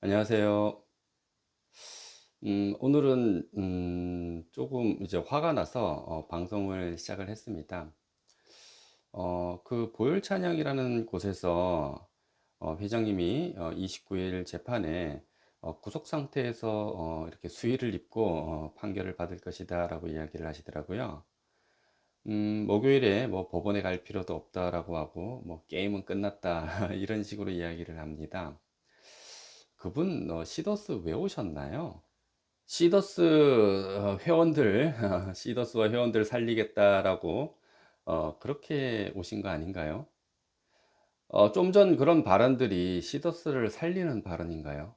안녕하세요. 오늘은 조금 이제 화가 나서 방송을 시작을 했습니다. 그 보혈 찬양이라는 곳에서 회장님이 29일 재판에 구속 상태에서 이렇게 수의를 입고 판결을 받을 것이다라고 이야기를 하시더라고요. 목요일에 뭐 법원에 갈 필요도 없다라고 하고 뭐 게임은 끝났다 이런 식으로 이야기를 합니다. 그분 시더스 왜 오셨나요? 시더스 회원들 시더스와 회원들 살리겠다라고 그렇게 오신 거 아닌가요? 좀 전 그런 발언들이 시더스를 살리는 발언인가요?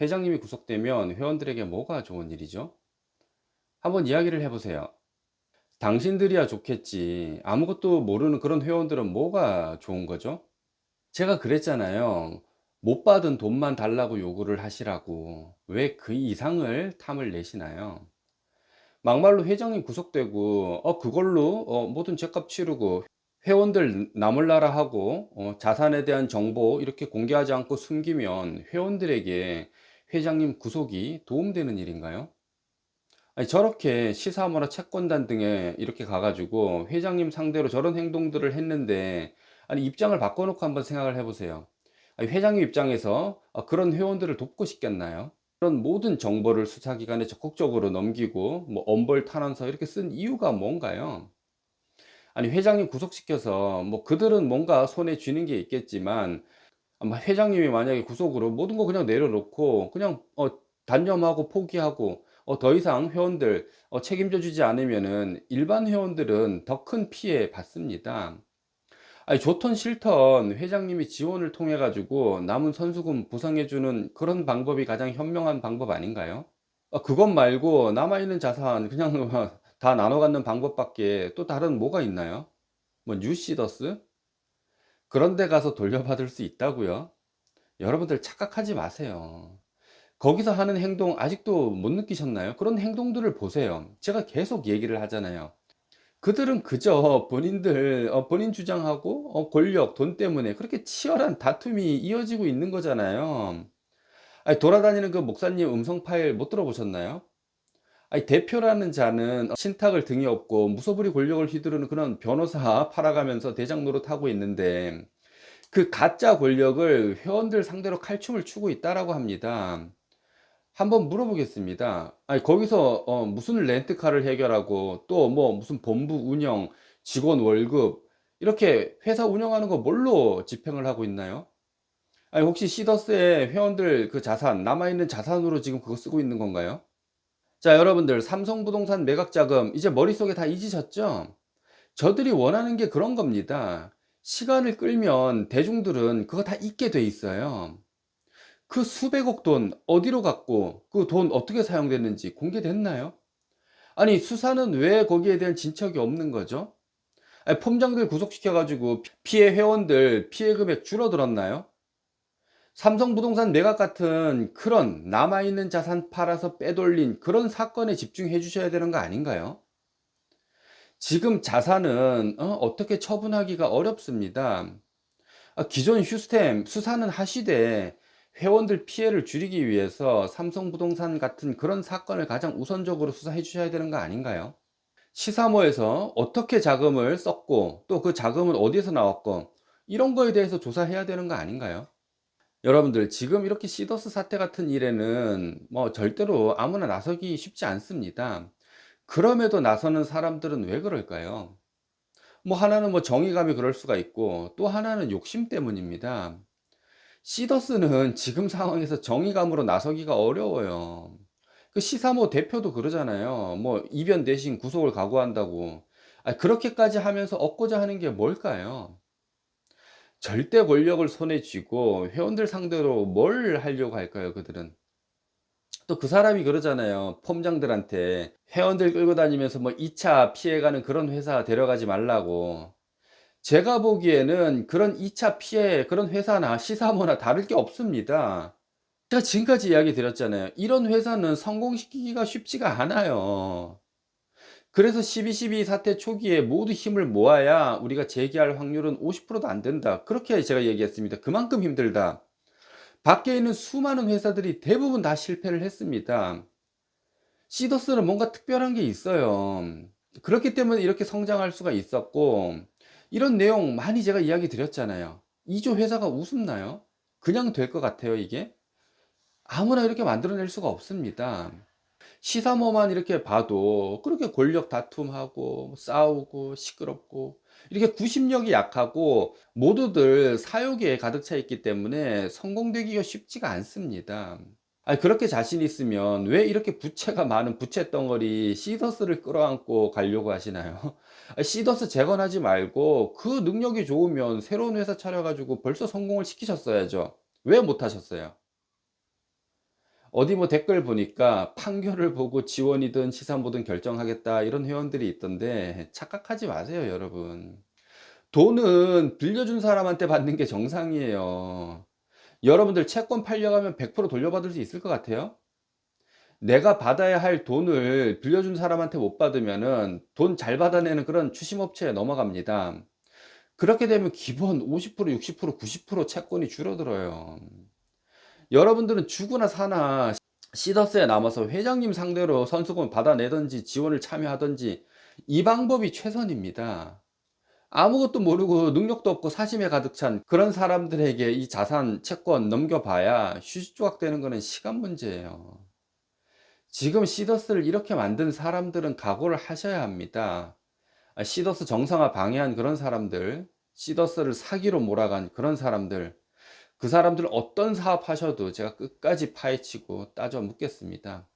회장님이 구속되면 회원들에게 뭐가 좋은 일이죠? 한번 이야기를 해 보세요. 당신들이야 좋겠지. 아무것도 모르는 그런 회원들은 뭐가 좋은 거죠? 제가 그랬잖아요. 못 받은 돈만 달라고 요구를 하시라고. 왜 그 이상을 탐을 내시나요? 막말로 회장님 구속되고 그걸로 모든 죄값 치르고 회원들 나몰라라 하고 자산에 대한 정보 이렇게 공개하지 않고 숨기면 회원들에게 회장님 구속이 도움되는 일인가요? 아니 저렇게 시사모나 채권단 등에 이렇게 가 가지고 회장님 상대로 저런 행동들을 했는데 아니 입장을 바꿔 놓고 한번 생각을 해 보세요. 아니 회장님 입장에서 그런 회원들을 돕고 싶겠나요? 그런 모든 정보를 수사기관에 적극적으로 넘기고 뭐 엄벌 탄원서 이렇게 쓴 이유가 뭔가요? 아니 회장님 구속시켜서 뭐 그들은 뭔가 손에 쥐는 게 있겠지만 아마 회장님이 만약에 구속으로 모든 거 그냥 내려놓고 그냥 단념하고 포기하고 더 이상 회원들 책임져 주지 않으면은 일반 회원들은 더 큰 피해 받습니다. 아니 좋던 싫던 회장님이 지원을 통해 가지고 남은 선수금 보상해 주는 그런 방법이 가장 현명한 방법 아닌가요? 그것 말고 남아 있는 자산 그냥 다 나눠 갖는 방법밖에 또 다른 뭐가 있나요? 뭐 뉴시더스? 그런 데 가서 돌려받을 수 있다고요? 여러분들 착각하지 마세요. 거기서 하는 행동 아직도 못 느끼셨나요? 그런 행동들을 보세요. 제가 계속 얘기를 하잖아요. 그들은 그저 본인들 본인 주장하고 권력, 돈 때문에 그렇게 치열한 다툼이 이어지고 있는 거잖아요. 아니 돌아다니는 그 목사님 음성 파일 못 들어보셨나요? 아니 대표라는 자는 신탁을 등에 업고 무소불위 권력을 휘두르는 그런 변호사 팔아가면서 대장 노릇하고 있는데 그 가짜 권력을 회원들 상대로 칼춤을 추고 있다라고 합니다. 한번 물어보겠습니다. 아니 거기서 무슨 렌트카를 해결하고 또 뭐 무슨 본부 운영, 직원 월급 이렇게 회사 운영하는 거 뭘로 집행을 하고 있나요? 아니 혹시 시더스의 회원들 그 자산 남아 있는 자산으로 지금 그거 쓰고 있는 건가요? 자, 여러분들 삼성부동산 매각 자금 이제 머릿속에 다 잊으셨죠? 저들이 원하는 게 그런 겁니다. 시간을 끌면 대중들은 그거 다 잊게 돼 있어요. 그 수백억 돈 어디로 갔고 그 돈 어떻게 사용됐는지 공개됐나요? 아니 수사는 왜 거기에 대한 진척이 없는 거죠? 아니, 폼장들 구속시켜 가지고 피해 회원들 피해 금액 줄어들었나요? 삼성부동산 매각 같은 그런 남아있는 자산 팔아서 빼돌린 그런 사건에 집중해 주셔야 되는 거 아닌가요? 지금 자산은 어떻게 처분하기가 어렵습니다. 기존 시스템 수사는 하시되 회원들 피해를 줄이기 위해서 삼성부동산 같은 그런 사건을 가장 우선적으로 수사해 주셔야 되는 거 아닌가요? 시사모에서 어떻게 자금을 썼고 또 그 자금은 어디에서 나왔고 이런 거에 대해서 조사해야 되는 거 아닌가요? 여러분들 지금 이렇게 시더스 사태 같은 일에는 뭐 절대로 아무나 나서기 쉽지 않습니다. 그럼에도 나서는 사람들은 왜 그럴까요? 뭐 하나는 뭐 정의감이 그럴 수가 있고 또 하나는 욕심 때문입니다. 시더스는 지금 상황에서 정의감으로 나서기가 어려워요. 그 시사모 대표도 그러잖아요. 뭐 이변 대신 구속을 각오한다고. 그렇게까지 하면서 얻고자 하는 게 뭘까요? 절대 권력을 손에 쥐고 회원들 상대로 뭘 하려고 할까요, 그들은? 또 그 사람이 그러잖아요. 폼장들한테 회원들 끌고 다니면서 뭐 2차 피해가는 그런 회사 데려가지 말라고. 제가 보기에는 그런 2차 피해 그런 회사나 시사모나 다를 게 없습니다. 제가 지금까지 이야기 드렸잖아요. 이런 회사는 성공시키기가 쉽지가 않아요. 그래서 12.12 사태 초기에 모두 힘을 모아야 우리가 재기할 확률은 50%도 안 된다. 그렇게 제가 얘기했습니다. 그만큼 힘들다. 밖에 있는 수많은 회사들이 대부분 다 실패를 했습니다. 시더스는 뭔가 특별한 게 있어요. 그렇기 때문에 이렇게 성장할 수가 있었고, 이런 내용 많이 제가 이야기 드렸잖아요. 이조 회사가 우습나요? 그냥 될 것 같아요, 이게? 아무나 이렇게 만들어낼 수가 없습니다. 시사모만 이렇게 봐도 그렇게 권력 다툼하고 싸우고 시끄럽고 이렇게 구심력이 약하고 모두들 사욕에 가득 차 있기 때문에 성공되기가 쉽지가 않습니다. 아니, 그렇게 자신 있으면 왜 이렇게 부채가 많은 부채 덩어리 시더스를 끌어안고 가려고 하시나요? 시더스 재건하지 말고 그 능력이 좋으면 새로운 회사 차려가지고 벌써 성공을 시키셨어야죠. 왜 못하셨어요? 어디 뭐 댓글 보니까 판결을 보고 지원이든 시사모든 결정하겠다 이런 회원들이 있던데 착각하지 마세요, 여러분. 돈은 빌려준 사람한테 받는 게 정상이에요. 여러분들 채권 팔려가면 100% 돌려받을 수 있을 것 같아요? 내가 받아야 할 돈을 빌려준 사람한테 못 받으면은 돈 잘 받아내는 그런 추심업체에 넘어갑니다. 그렇게 되면 기본 50%, 60%, 90% 채권이 줄어들어요. 여러분들은 죽으나 사나 시더스에 남아서 회장님 상대로 선수금 받아내든지 지원을 참여하든지 이 방법이 최선입니다. 아무것도 모르고 능력도 없고 사심에 가득 찬 그런 사람들에게 이 자산 채권 넘겨봐야 휴지조각 되는 거는 시간 문제예요. 지금 시더스를 이렇게 만든 사람들은 각오를 하셔야 합니다. 시더스 정상화 방해한 그런 사람들, 시더스를 사기로 몰아간 그런 사람들, 그 사람들 어떤 사업 하셔도 제가 끝까지 파헤치고 따져 묻겠습니다.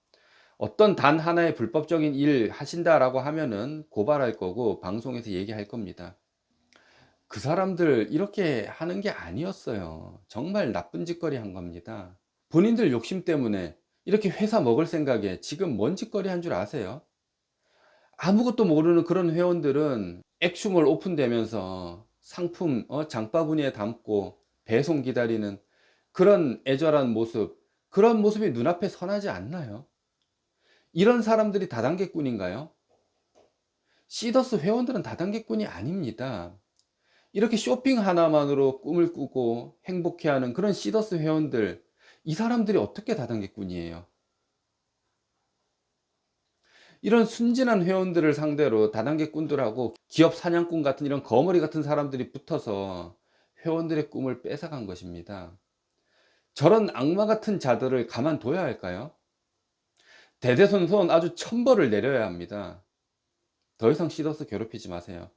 어떤 단 하나의 불법적인 일 하신다라고 하면은 고발할 거고 방송에서 얘기할 겁니다. 그 사람들 이렇게 하는 게 아니었어요. 정말 나쁜 짓거리 한 겁니다. 본인들 욕심 때문에 이렇게 회사 먹을 생각에 지금 뭔 짓거리 한 줄 아세요? 아무것도 모르는 그런 회원들은 액슈몰 오픈되면서 상품 장바구니에 담고 배송 기다리는 그런 애절한 모습, 그런 모습이 눈앞에 선하지 않나요? 이런 사람들이 다단계꾼인가요? 시더스 회원들은 다단계꾼이 아닙니다. 이렇게 쇼핑 하나만으로 꿈을 꾸고 행복해하는 그런 시더스 회원들, 이 사람들이 어떻게 다단계꾼이에요? 이런 순진한 회원들을 상대로 다단계꾼들하고 기업 사냥꾼 같은 이런 거머리 같은 사람들이 붙어서 회원들의 꿈을 뺏어간 것입니다. 저런 악마 같은 자들을 가만둬야 할까요? 대대손손 아주 천벌을 내려야 합니다. 더 이상 시더스 괴롭히지 마세요.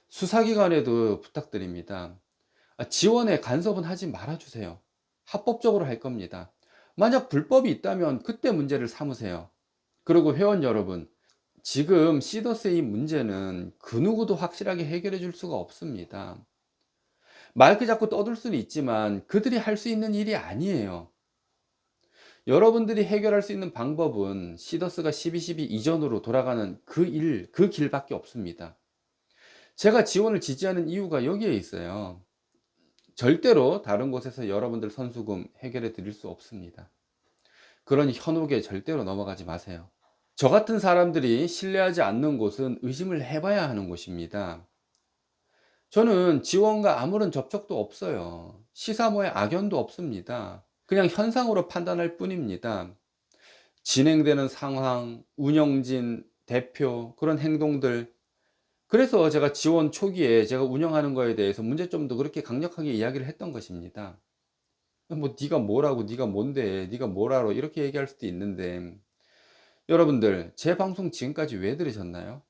수사기관에도 부탁드립니다. 지원에 간섭은 하지 말아주세요. 합법적으로 할 겁니다. 만약 불법이 있다면 그때 문제를 삼으세요. 그리고 회원 여러분, 지금 시더스의 이 문제는 그 누구도 확실하게 해결해 줄 수가 없습니다. 마이크 잡고 떠들 수는 있지만 그들이 할 수 있는 일이 아니에요. 여러분들이 해결할 수 있는 방법은 시더스가 12.12 이전으로 돌아가는 그 길밖에 없습니다. 제가 지원을 지지하는 이유가 여기에 있어요. 절대로 다른 곳에서 여러분들 선수금 해결해 드릴 수 없습니다. 그런 현혹에 절대로 넘어가지 마세요. 저 같은 사람들이 신뢰하지 않는 곳은 의심을 해봐야 하는 곳입니다. 저는 지원과 아무런 접촉도 없어요. 시사모의 악연도 없습니다. 그냥 현상으로 판단할 뿐입니다. 진행되는 상황, 운영진, 대표, 그런 행동들. 그래서 제가 지원 초기에 제가 운영하는 거에 대해서 문제점도 그렇게 강력하게 이야기를 했던 것입니다. 뭐 네가 뭐라고, 네가 뭔데, 네가 뭘 알아 이렇게 얘기할 수도 있는데 여러분들 제 방송 지금까지 왜 들으셨나요?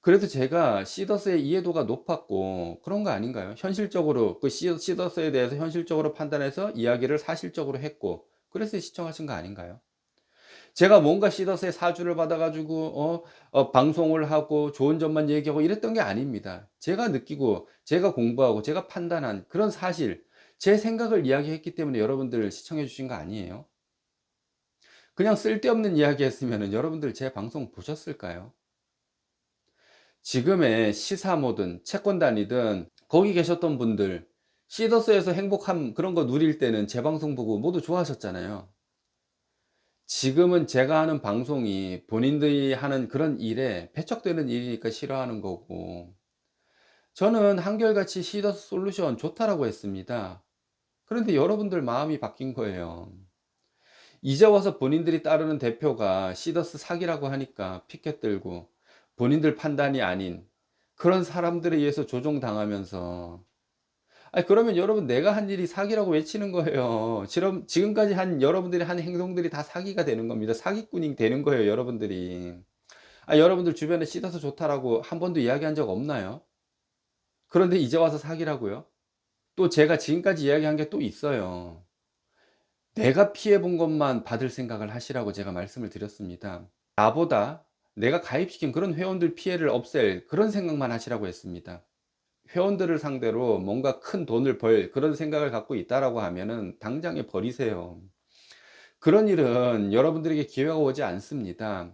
그래도 제가 시더스의 이해도가 높았고 그런 거 아닌가요? 현실적으로 그 시더스에 대해서 현실적으로 판단해서 이야기를 사실적으로 했고 그래서 시청하신 거 아닌가요? 제가 뭔가 시더스의 사주를 받아 가지고 방송을 하고 좋은 점만 얘기하고 이랬던 게 아닙니다. 제가 느끼고 제가 공부하고 제가 판단한 그런 사실, 제 생각을 이야기했기 때문에 여러분들 시청해 주신 거 아니에요? 그냥 쓸데없는 이야기 했으면은 여러분들 제 방송 보셨을까요? 지금의 시사모든 채권단이든 거기 계셨던 분들 시더스에서 행복함 그런 거 누릴 때는 제 방송 보고 모두 좋아하셨잖아요. 지금은 제가 하는 방송이 본인들이 하는 그런 일에 배척되는 일이니까 싫어하는 거고 저는 한결같이 시더스 솔루션 좋다라고 했습니다. 그런데 여러분들 마음이 바뀐 거예요. 이제 와서 본인들이 따르는 대표가 시더스 사기라고 하니까 피켓 들고 본인들 판단이 아닌 그런 사람들에 의해서 조종당하면서, 아니 그러면 여러분 내가 한 일이 사기라고 외치는 거예요. 지금까지 한 여러분들이 한 행동들이 다 사기가 되는 겁니다. 사기꾼이 되는 거예요, 여러분들이. 아, 여러분들 주변에 시더스 좋다라고 한 번도 이야기한 적 없나요? 그런데 이제 와서 사기라고요? 또 제가 지금까지 이야기한 게 또 있어요. 내가 피해 본 것만 받을 생각을 하시라고 제가 말씀을 드렸습니다. 나보다 내가 가입시킨 그런 회원들 피해를 없앨 그런 생각만 하시라고 했습니다. 회원들을 상대로 뭔가 큰 돈을 벌 그런 생각을 갖고 있다라고 하면은 당장에 버리세요. 그런 일은 여러분들에게 기회가 오지 않습니다.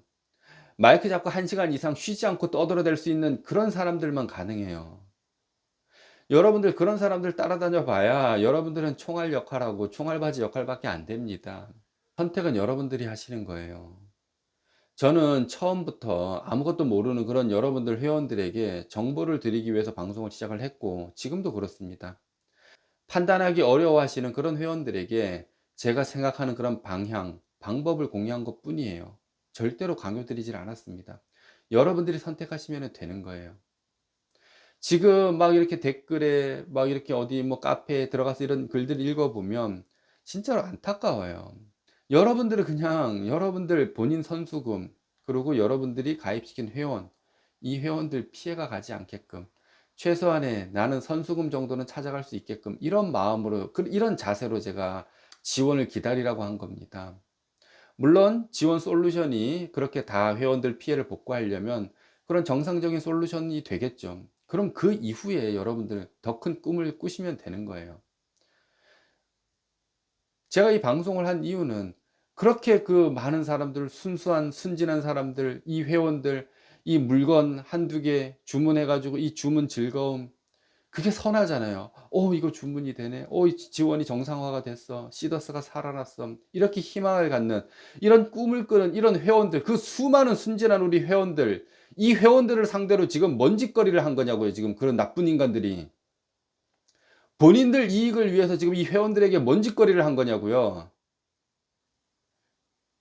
마이크 잡고 1시간 이상 쉬지 않고 떠들어댈 수 있는 그런 사람들만 가능해요. 여러분들 그런 사람들 따라다녀 봐야 여러분들은 총알 역할하고 총알바지 역할밖에 안 됩니다. 선택은 여러분들이 하시는 거예요. 저는 처음부터 아무것도 모르는 그런 여러분들 회원들에게 정보를 드리기 위해서 방송을 시작을 했고 지금도 그렇습니다. 판단하기 어려워하시는 그런 회원들에게 제가 생각하는 그런 방향, 방법을 공유한 것뿐이에요. 절대로 강요드리질 않았습니다. 여러분들이 선택하시면 되는 거예요. 지금 막 이렇게 댓글에 막 이렇게 어디 뭐 카페에 들어가서 이런 글들 읽어보면 진짜로 안타까워요. 여러분들은 그냥 여러분들 본인 선수금, 그리고 여러분들이 가입시킨 회원, 이 회원들 피해가 가지 않게끔 최소한의 나는 선수금 정도는 찾아갈 수 있게끔 이런 마음으로, 이런 자세로 제가 지원을 기다리라고 한 겁니다. 물론 지원 솔루션이 그렇게 다 회원들 피해를 복구하려면 그런 정상적인 솔루션이 되겠죠. 그럼 그 이후에 여러분들 더 큰 꿈을 꾸시면 되는 거예요. 제가 이 방송을 한 이유는 그렇게 그 많은 사람들, 순수한 순진한 사람들, 이 회원들, 이 물건 한두 개 주문해 가지고 이 주문 즐거움, 그게 선하잖아요. 이거 주문이 되네. 이 지원이 정상화가 됐어. 시더스가 살아났어. 이렇게 희망을 갖는, 이런 꿈을 꾸는 이런 회원들, 그 수많은 순진한 우리 회원들, 이 회원들을 상대로 지금 뭔 짓거리를 한 거냐고요. 지금 그런 나쁜 인간들이. 본인들 이익을 위해서 지금 이 회원들에게 뭔 짓거리를 한 거냐고요.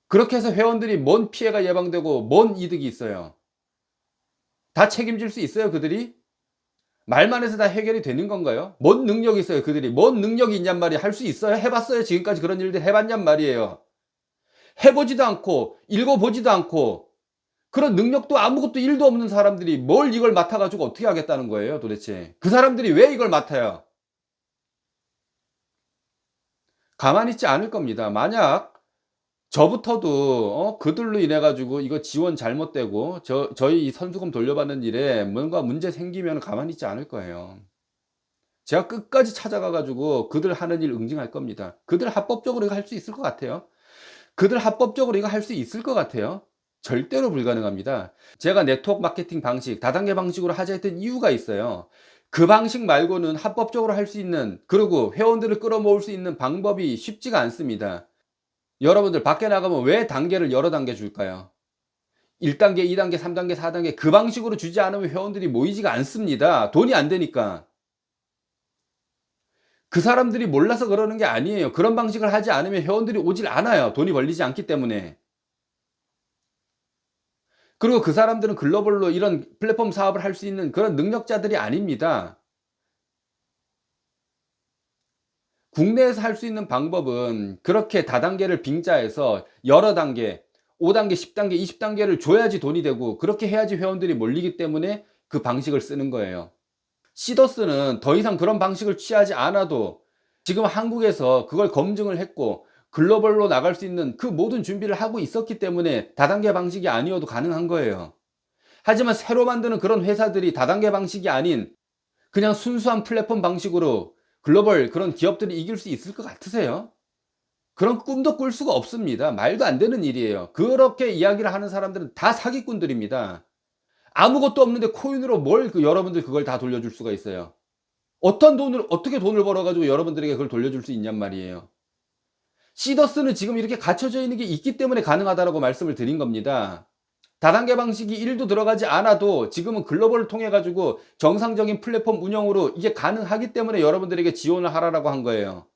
그렇게 해서 회원들이 뭔 피해가 예방되고 뭔 이득이 있어요. 다 책임질 수 있어요, 그들이? 말만 해서 다 해결이 되는 건가요? 뭔 능력이 있어요, 그들이? 뭔 능력이 있냔 말이에요. 할 수 있어요? 해봤어요? 지금까지 그런 일들 해봤냔 말이에요. 해보지도 않고 읽어보지도 않고 그런 능력도 아무것도 일도 없는 사람들이 뭘 이걸 맡아가지고 어떻게 하겠다는 거예요, 도대체? 그 사람들이 왜 이걸 맡아요? 가만히 있지 않을 겁니다. 만약 저부터도 그들로 인해 가지고 이거 지원 잘못되고 저희 이 선수금 돌려받는 일에 뭔가 문제 생기면 가만히 있지 않을 거예요. 제가 끝까지 찾아가 가지고 그들 하는 일 응징할 겁니다. 그들 합법적으로 이거 할 수 있을 것 같아요? 그들 합법적으로 이거 할 수 있을 것 같아요? 절대로 불가능합니다. 제가 네트워크 마케팅 방식, 다단계 방식으로 하자 했던 이유가 있어요. 그 방식 말고는 합법적으로 할 수 있는, 그리고 회원들을 끌어모을 수 있는 방법이 쉽지가 않습니다. 여러분들 밖에 나가면 왜 단계를 여러 단계 줄까요? 1단계, 2단계, 3단계, 4단계 그 방식으로 주지 않으면 회원들이 모이지가 않습니다. 돈이 안 되니까. 그 사람들이 몰라서 그러는 게 아니에요. 그런 방식을 하지 않으면 회원들이 오질 않아요. 돈이 벌리지 않기 때문에. 그리고 그 사람들은 글로벌로 이런 플랫폼 사업을 할 수 있는 그런 능력자들이 아닙니다. 국내에서 할 수 있는 방법은 그렇게 다단계를 빙자해서 여러 단계, 5단계, 10단계, 20단계를 줘야지 돈이 되고 그렇게 해야지 회원들이 몰리기 때문에 그 방식을 쓰는 거예요. 시더스는 더 이상 그런 방식을 취하지 않아도 지금 한국에서 그걸 검증을 했고 글로벌로 나갈 수 있는 그 모든 준비를 하고 있었기 때문에 다단계 방식이 아니어도 가능한 거예요. 하지만 새로 만드는 그런 회사들이 다단계 방식이 아닌 그냥 순수한 플랫폼 방식으로 글로벌 그런 기업들이 이길 수 있을 것 같으세요? 그런 꿈도 꿀 수가 없습니다. 말도 안 되는 일이에요. 그렇게 이야기를 하는 사람들은 다 사기꾼들입니다. 아무것도 없는데 코인으로 뭘 여러분들 그걸 다 돌려줄 수가 있어요. 어떻게 돈을 벌어가지고 여러분들에게 그걸 돌려줄 수 있냔 말이에요. 시더스는 지금 이렇게 갖춰져 있는 게 있기 때문에 가능하다라고 말씀을 드린 겁니다. 다단계 방식이 1도 들어가지 않아도 지금은 글로벌을 통해 가지고 정상적인 플랫폼 운영으로 이게 가능하기 때문에 여러분들에게 지원을 하라라고 한 거예요.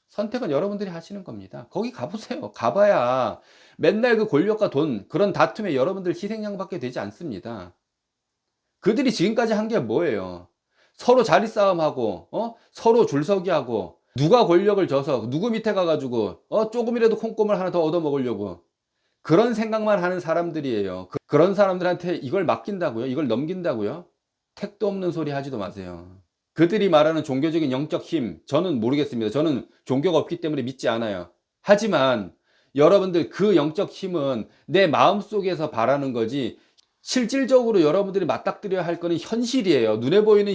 선택은 여러분들이 하시는 겁니다. 거기 가보세요. 가봐야 맨날 그 권력과 돈, 그런 다툼에 여러분들 희생양밖에 되지 않습니다. 그들이 지금까지 한 게 뭐예요? 서로 자리 싸움하고, 서로 줄서기하고, 누가 권력을 져서 누구 밑에 가가지고, 조금이라도 콩고물 하나 더 얻어먹으려고. 그런 생각만 하는 사람들이에요. 그런 사람들한테 이걸 맡긴다고요? 이걸 넘긴다고요? 택도 없는 소리 하지도 마세요. 그들이 말하는 종교적인 영적 힘, 저는 모르겠습니다. 저는 종교가 없기 때문에 믿지 않아요. 하지만 여러분들 그 영적 힘은 내 마음속에서 바라는 거지, 실질적으로 여러분들이 맞닥뜨려야 할 거는 현실이에요. 눈에 보이는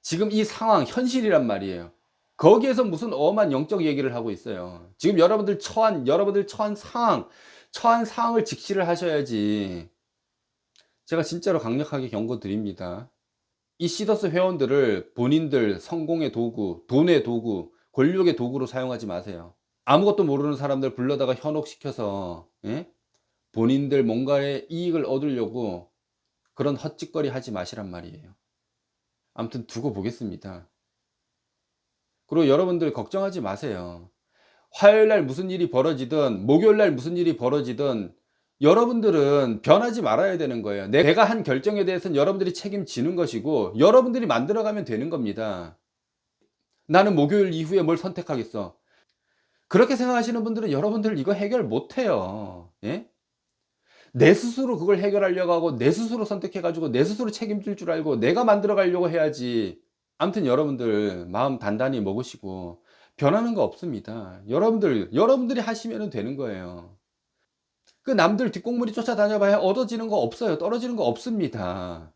지금 이 상황, 현실이란 말이에요. 거기에서 무슨 엄한 영적 얘기를 하고 있어요. 지금 여러분들 처한 상황을 직시를 하셔야지. 제가 진짜로 강력하게 경고드립니다. 이 시더스 회원들을 본인들 성공의 도구, 돈의 도구, 권력의 도구로 사용하지 마세요. 아무것도 모르는 사람들 불러다가 현혹시켜서, 예? 본인들 뭔가의 이익을 얻으려고 그런 헛짓거리 하지 마시란 말이에요. 아무튼 두고 보겠습니다. 그리고 여러분들 걱정하지 마세요. 화요일 날 무슨 일이 벌어지든 목요일 날 무슨 일이 벌어지든 여러분들은 변하지 말아야 되는 거예요. 내가 한 결정에 대해서는 여러분들이 책임지는 것이고 여러분들이 만들어가면 되는 겁니다. 나는 목요일 이후에 뭘 선택하겠어. 그렇게 생각하시는 분들은 여러분들 이거 해결 못해요. 예? 내 스스로 그걸 해결하려고 하고 내 스스로 선택해 가지고 내 스스로 책임질 줄 알고 내가 만들어 가려고 해야지. 아무튼 여러분들 마음 단단히 먹으시고 변하는 거 없습니다. 여러분들이 하시면 되는 거예요. 그 남들 뒷공무니 쫓아다녀 봐야 얻어지는 거 없어요. 떨어지는 거 없습니다.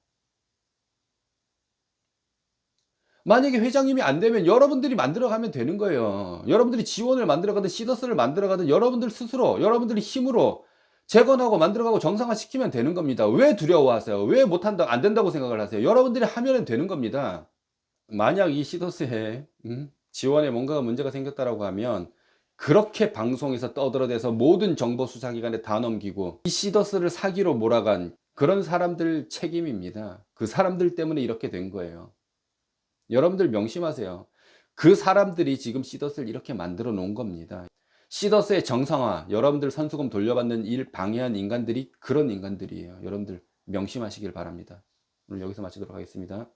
만약에 회장님이 안 되면 여러분들이 만들어 가면 되는 거예요. 여러분들이 지원을 만들어 가든 시더스를 만들어 가든 여러분들 스스로 여러분들의 힘으로 재건하고 만들어 가고 정상화시키면 되는 겁니다. 왜 두려워하세요? 왜 못한다 안 된다고 생각을 하세요? 여러분들이 하면은 되는 겁니다. 만약 이 시더스에 지원에 뭔가가 문제가 생겼다라고 하면 그렇게 방송에서 떠들어대서 모든 정보 수사기관에 다 넘기고 이 시더스를 사기로 몰아간 그런 사람들 책임입니다. 그 사람들 때문에 이렇게 된 거예요. 여러분들 명심하세요. 그 사람들이 지금 시더스를 이렇게 만들어 놓은 겁니다. 시더스의 정상화, 여러분들 선수금 돌려받는 일 방해한 인간들이 그런 인간들이에요. 여러분들 명심하시길 바랍니다. 오늘 여기서 마치도록 하겠습니다.